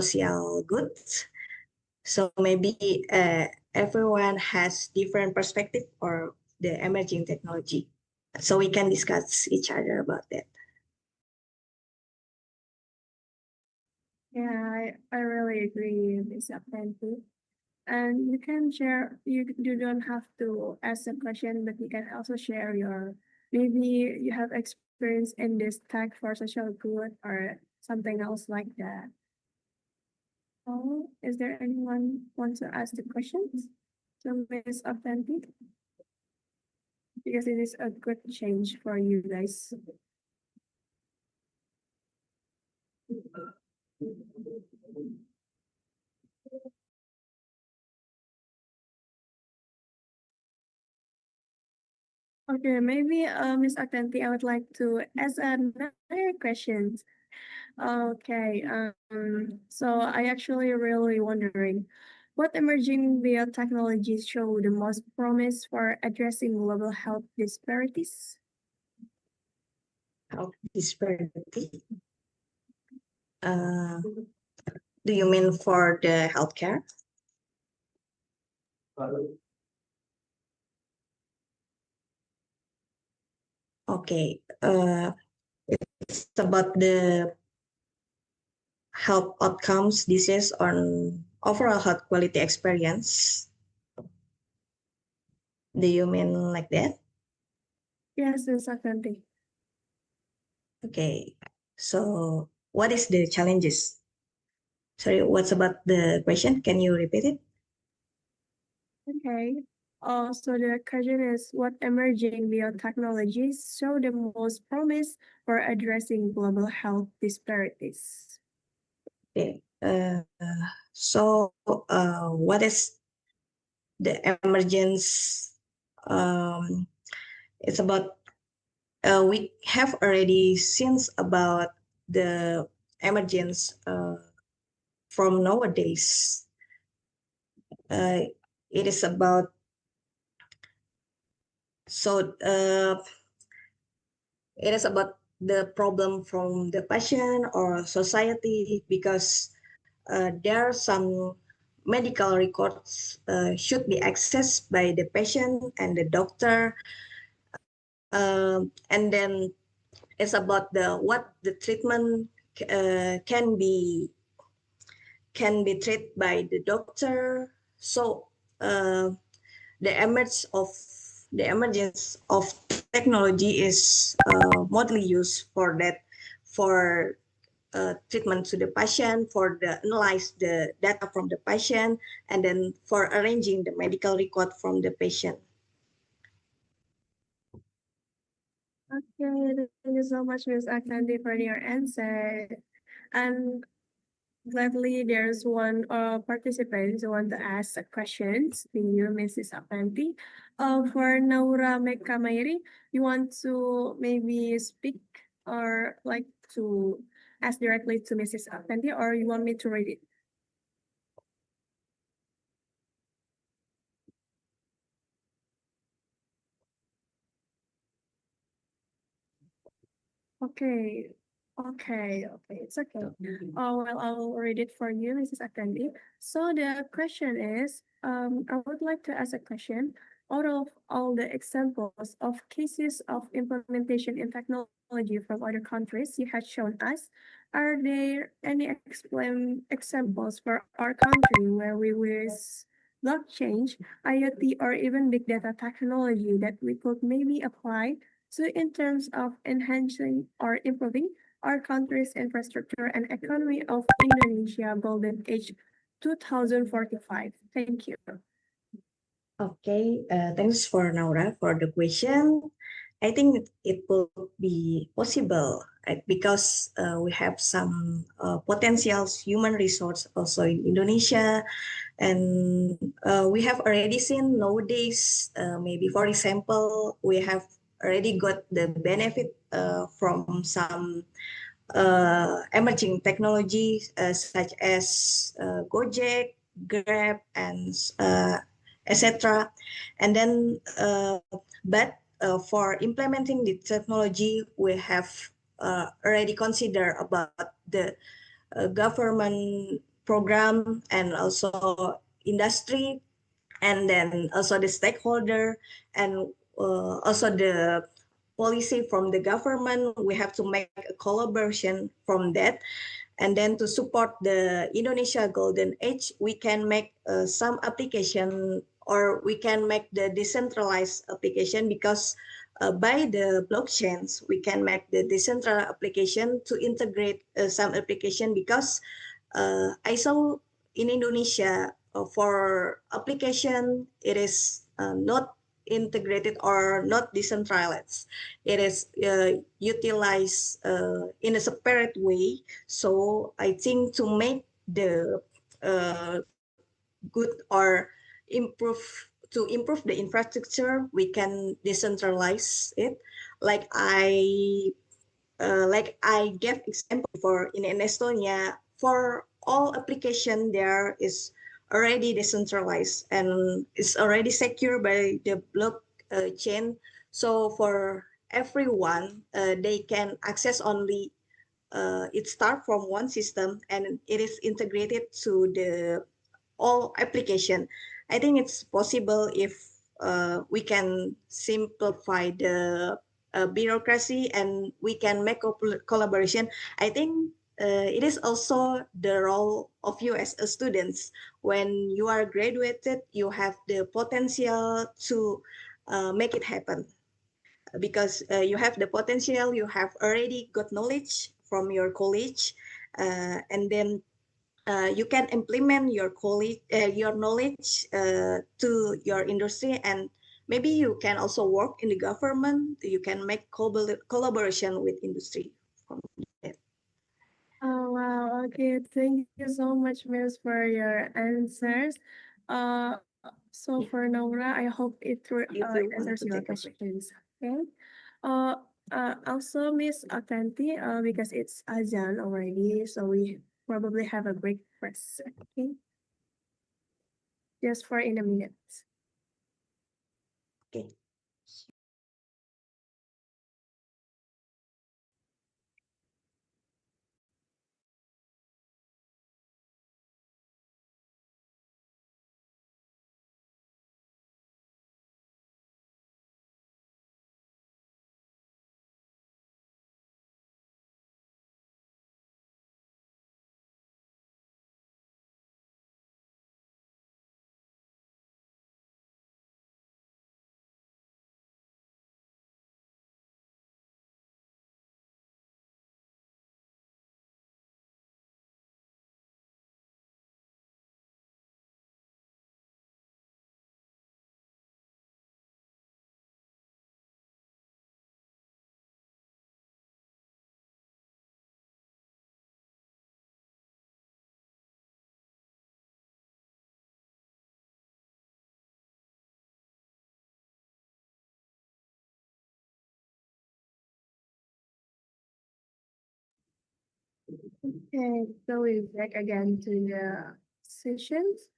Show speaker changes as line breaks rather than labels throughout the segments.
social goods. So maybe everyone has different perspective or the emerging technology. So we can discuss each other about that.
Yeah, I really agree, Ms. Octanty. And you can share, you don't have to ask a question, but you can also share your, maybe you have experience in this tech for social good or something else like that. Oh, is there anyone want to ask the questions to Ms. Octanty? Because it is a good change for you guys. Okay, maybe Ms. Octanty, I would like to ask another question. Okay, so I actually really wondering, what emerging biotechnologies show the most promise for addressing global health disparities?
Health disparity. Do you mean for the healthcare? Okay, it's about the health outcomes, disease on overall health quality experience. Do you mean like that?
Yes, Ms. Octanty.
Okay, so what is the challenges? Sorry, what's about the question? Can you repeat it?
Okay. So the question is, what emerging biotechnologies show the most promise for addressing global health disparities?
Okay. So what is the emergence? It's about we have already seen about the emergence from nowadays. It is about it is about the problem from the patient or society because there are some medical records should be accessed by the patient and the doctor, and then it's about the what the treatment can be treated by the doctor. So the emergence of technology is mostly used for that, for treatment to the patient, for the analyze the data from the patient, and then for arranging the medical record from the patient.
Okay, thank you so much, Ms. Octanty, for your answer. And gladly, there's one participant who want to ask a question to you, Mrs. Octanty. For Naura Mekamairi, you want to maybe speak or like to ask directly to Mrs. Octanty, or you want me to read it? Okay, it's okay. Well, I'll read it for you, Mrs. Octanty. So the question is, I would like to ask a question. Out of all the examples of cases of implementation in technology from other countries you had shown us, are there any examples for our country where we use blockchain, IoT, or even big data technology that we could maybe apply so in terms of enhancing or improving our country's infrastructure and economy of Indonesia Golden Age 2045? Thank you.
Okay, thanks for Naura for the question. I think it will be possible, right? Because we have some potential human resource also in Indonesia, and we have already seen nowadays, maybe for example, we have already got the benefit from some emerging technologies such as Gojek, Grab, and etc. And then, but for implementing the technology, we have already considered about the government program and also industry, and then also the stakeholder, and also the policy from the government. We have to make a collaboration from that. And then to support the Indonesia Golden Age, we can make some application, or we can make the decentralized application, because by the blockchains, we can make the decentralized application to integrate some application, because I saw in Indonesia for application, it is not integrated or not decentralized. It is utilized in a separate way. So I think to make the good or improve to improve the infrastructure, we can decentralize it. Like I gave example for in Estonia, for all application there is already decentralized and it's already secure by the blockchain. So for everyone, they can access only it start from one system and it is integrated to the all application. I think it's possible if we can simplify the bureaucracy and we can make collaboration. I think it is also the role of you as a students. When you are graduated, you have the potential to make it happen, because you have the potential, you have already got knowledge from your college, and then you can implement your college, your knowledge to your industry, and maybe you can also work in the government. You can make collaboration with industry from it.
Oh, wow. Okay. Thank you so much, Miss, for your answers. So for Nora, I hope it
If you
answers
want to
your
take a break.
questions. Okay. Uh, also, Miss Octanty, because it's Azan already, so we probably have a break first. Okay. Just for in a minute.
Okay.
Okay, so we're back again to the sessions.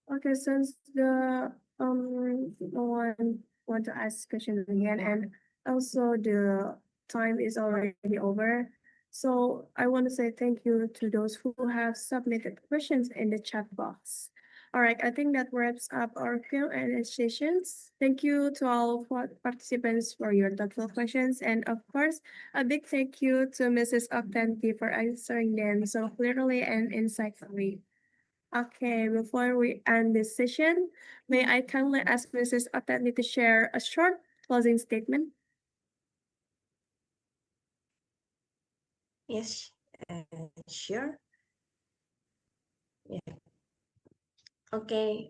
Okay, since the no one want to ask questions again, and also the time is already over. So I want to say thank you to those who have submitted questions in the chat box. All right, I think that wraps up our Q&A sessions. Thank you to all participants for your thoughtful questions, and of course, a big thank you to Mrs. Octanty for answering them so clearly and insightfully. Okay, before we end this session, may I kindly ask Mrs. Octanty to share a short closing statement?
Yes, sure. Yeah. Okay.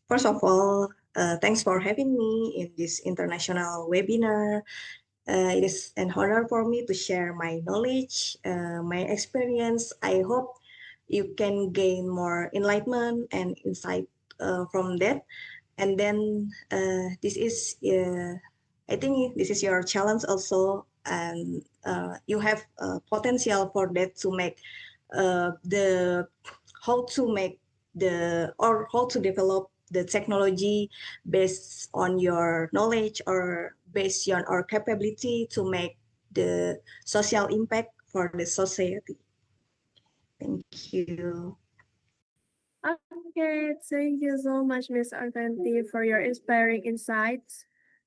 First of all, thanks for having me in this international webinar. It is an honor for me to share my knowledge, my experience. I hope you can gain more enlightenment and insight from that. And then I think this is your challenge also, and you have potential for that to make the how to make the or how to develop the technology based on your knowledge or based on our capability to make the social impact for the society. Thank you.
Okay, thank you so much, Ms. Octanty, for your inspiring insights.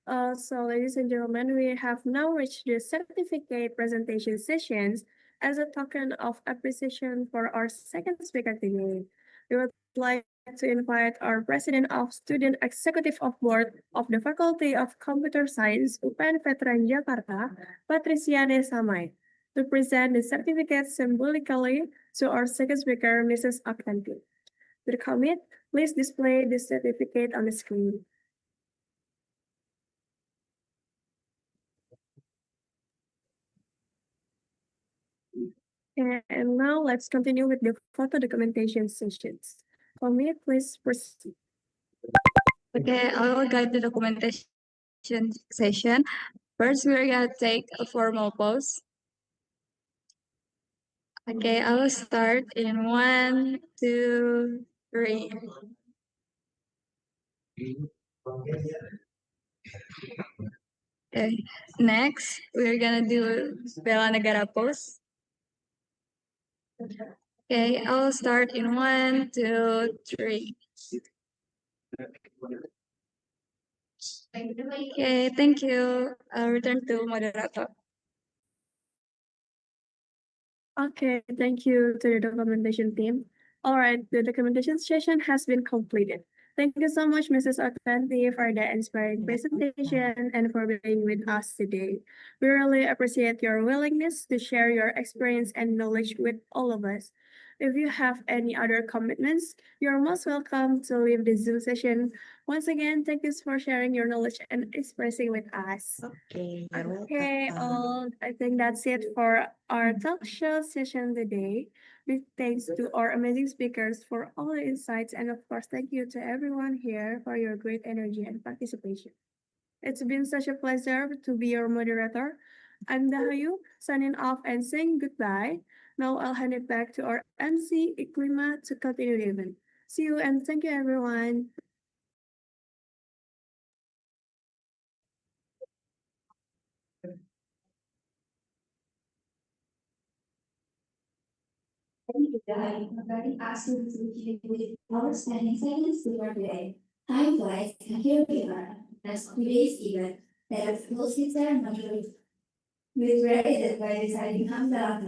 So, ladies and gentlemen, we have now reached the certificate presentation sessions as a token of appreciation for our second speaker today. We would like to invite our President of Student Executive of Board of the Faculty of Computer Science, UPN Veteran Jakarta, Patriciane Samai, to present the certificate symbolically to our second speaker, Mrs. Octanty. To commit, please display the certificate on the screen. And now let's continue with the photo documentation sessions. Commit, please proceed.
Okay, I will guide the documentation session. First, we're gonna take a formal pose. Okay, I will start in 1, 2, 3. Okay, next, we're gonna do Bela Negara pose. Okay, I'll start in 1, 2, 3. Okay, thank you. I'll return to moderator.
Okay, thank you to the documentation team. All right, the documentation session has been completed. Thank you so much, Mrs. Octanty, for the inspiring presentation and for being with us today. We really appreciate your willingness to share your experience and knowledge with all of us. If you have any other commitments, you're most welcome to leave the Zoom session. Once again, thank you for sharing your knowledge and expressing with us.
Okay, you're
Okay,
welcome.
I think that's it for our talk show session today. Big thanks to our amazing speakers for all the insights, and of course, thank you to everyone here for your great energy and participation. It's been such a pleasure to be your moderator. I'm Dahayu, signing off and saying goodbye. Now I'll hand it back to our MC, Iklima, to continue the event. See you and thank you, everyone.
Thank you, guys, for very awesome to be with our spending seconds today. Time flies, and here we are. As today's event, that is closely ceremony with created by deciding Alhamdulillah,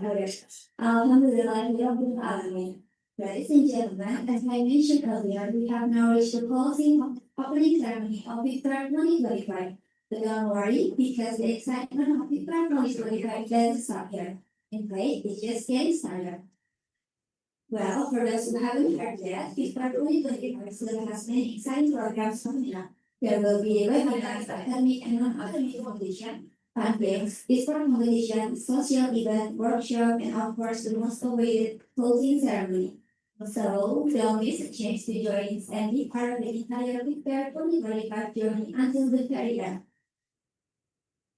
Rabbil Alamin. Ladies and gentlemen, as I mentioned earlier, we have now reached the closing of opening ceremony of Fikfair 2025. But don't worry, because the excitement of Fikfair 2025 doesn't stop here. In fact, it's just getting started. Well, for those who haven't heard yet, Fikfair 2025 still has many exciting programs coming up. There will be webinars, academic and non-academic competition, fun games, e-sport competition, social event, workshop, and of course the most awaited closing ceremony. So don't miss a chance to join and be part of the entire Fikfair 2025 journey until the very end.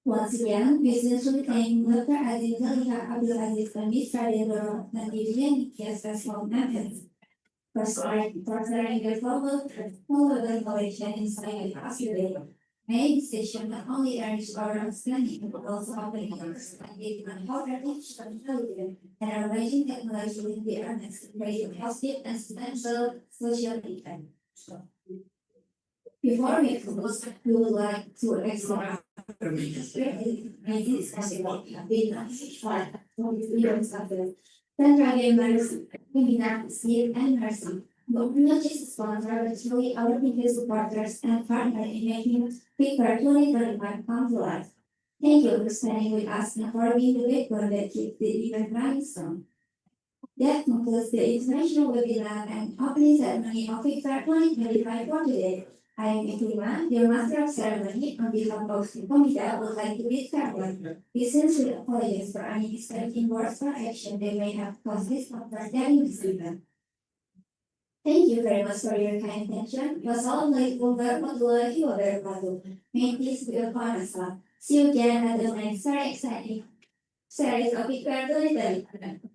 Once again, we sincerely thank Dr. Azim, Zaliha, Aziz, and Ms. Radendra, and Mulianingtyas S.Kom M.Sc. For sharing their global knowledge and insight across the day. May this session not only enrich our understanding, but also open our perspective on how artificial intelligence and our emerging technology will be harnessed to create a positive and substantial social impact. Before we close, we would like to explore discussion with leaders of the Central Gamers, Mulianingtyas, and M.Sc. But not just sponsor, but truly our biggest supporters and partner in making Fikfair 2025 come to life. Thank you for spending with us and for being the backbone that keeps the event running strong. That concludes the International Webinar and Opening Ceremony of Fikfair 2025 for today. I am Iklima, your Master of Ceremony. On behalf of the committee, I would like to bid farewell. We sincerely apologize for any disparaging words or action that may have caused discomfort during this event. Thank you very much for your kind attention. Wassalamualaikum warahmatullahi wabarakatuh. May peace be upon us all. See you again at the next very exciting series of Fikfair 2025.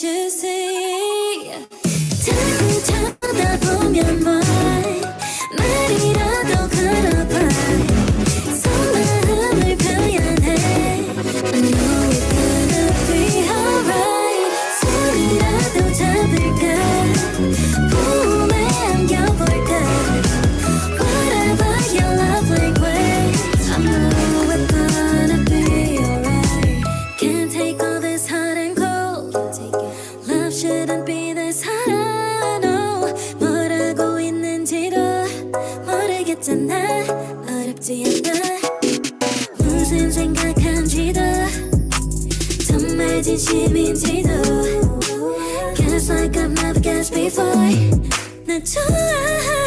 주세요. 자꾸 쳐다보면 말이라도 걸어봐. 속마음을 표현해. I know it's gonna be alright. 손이라도 잡을까. 봄에 안겨볼까. Whatever your love language, I know it's gonna be alright. Can't take all this hot and cold. Love shouldn't be this hard. I know 뭐라고 있는지도 모르겠잖아. 어렵지 않아. 무슨 생각한지도 정말 진심인지도. Guess like I've never guessed before. 나 좋아해.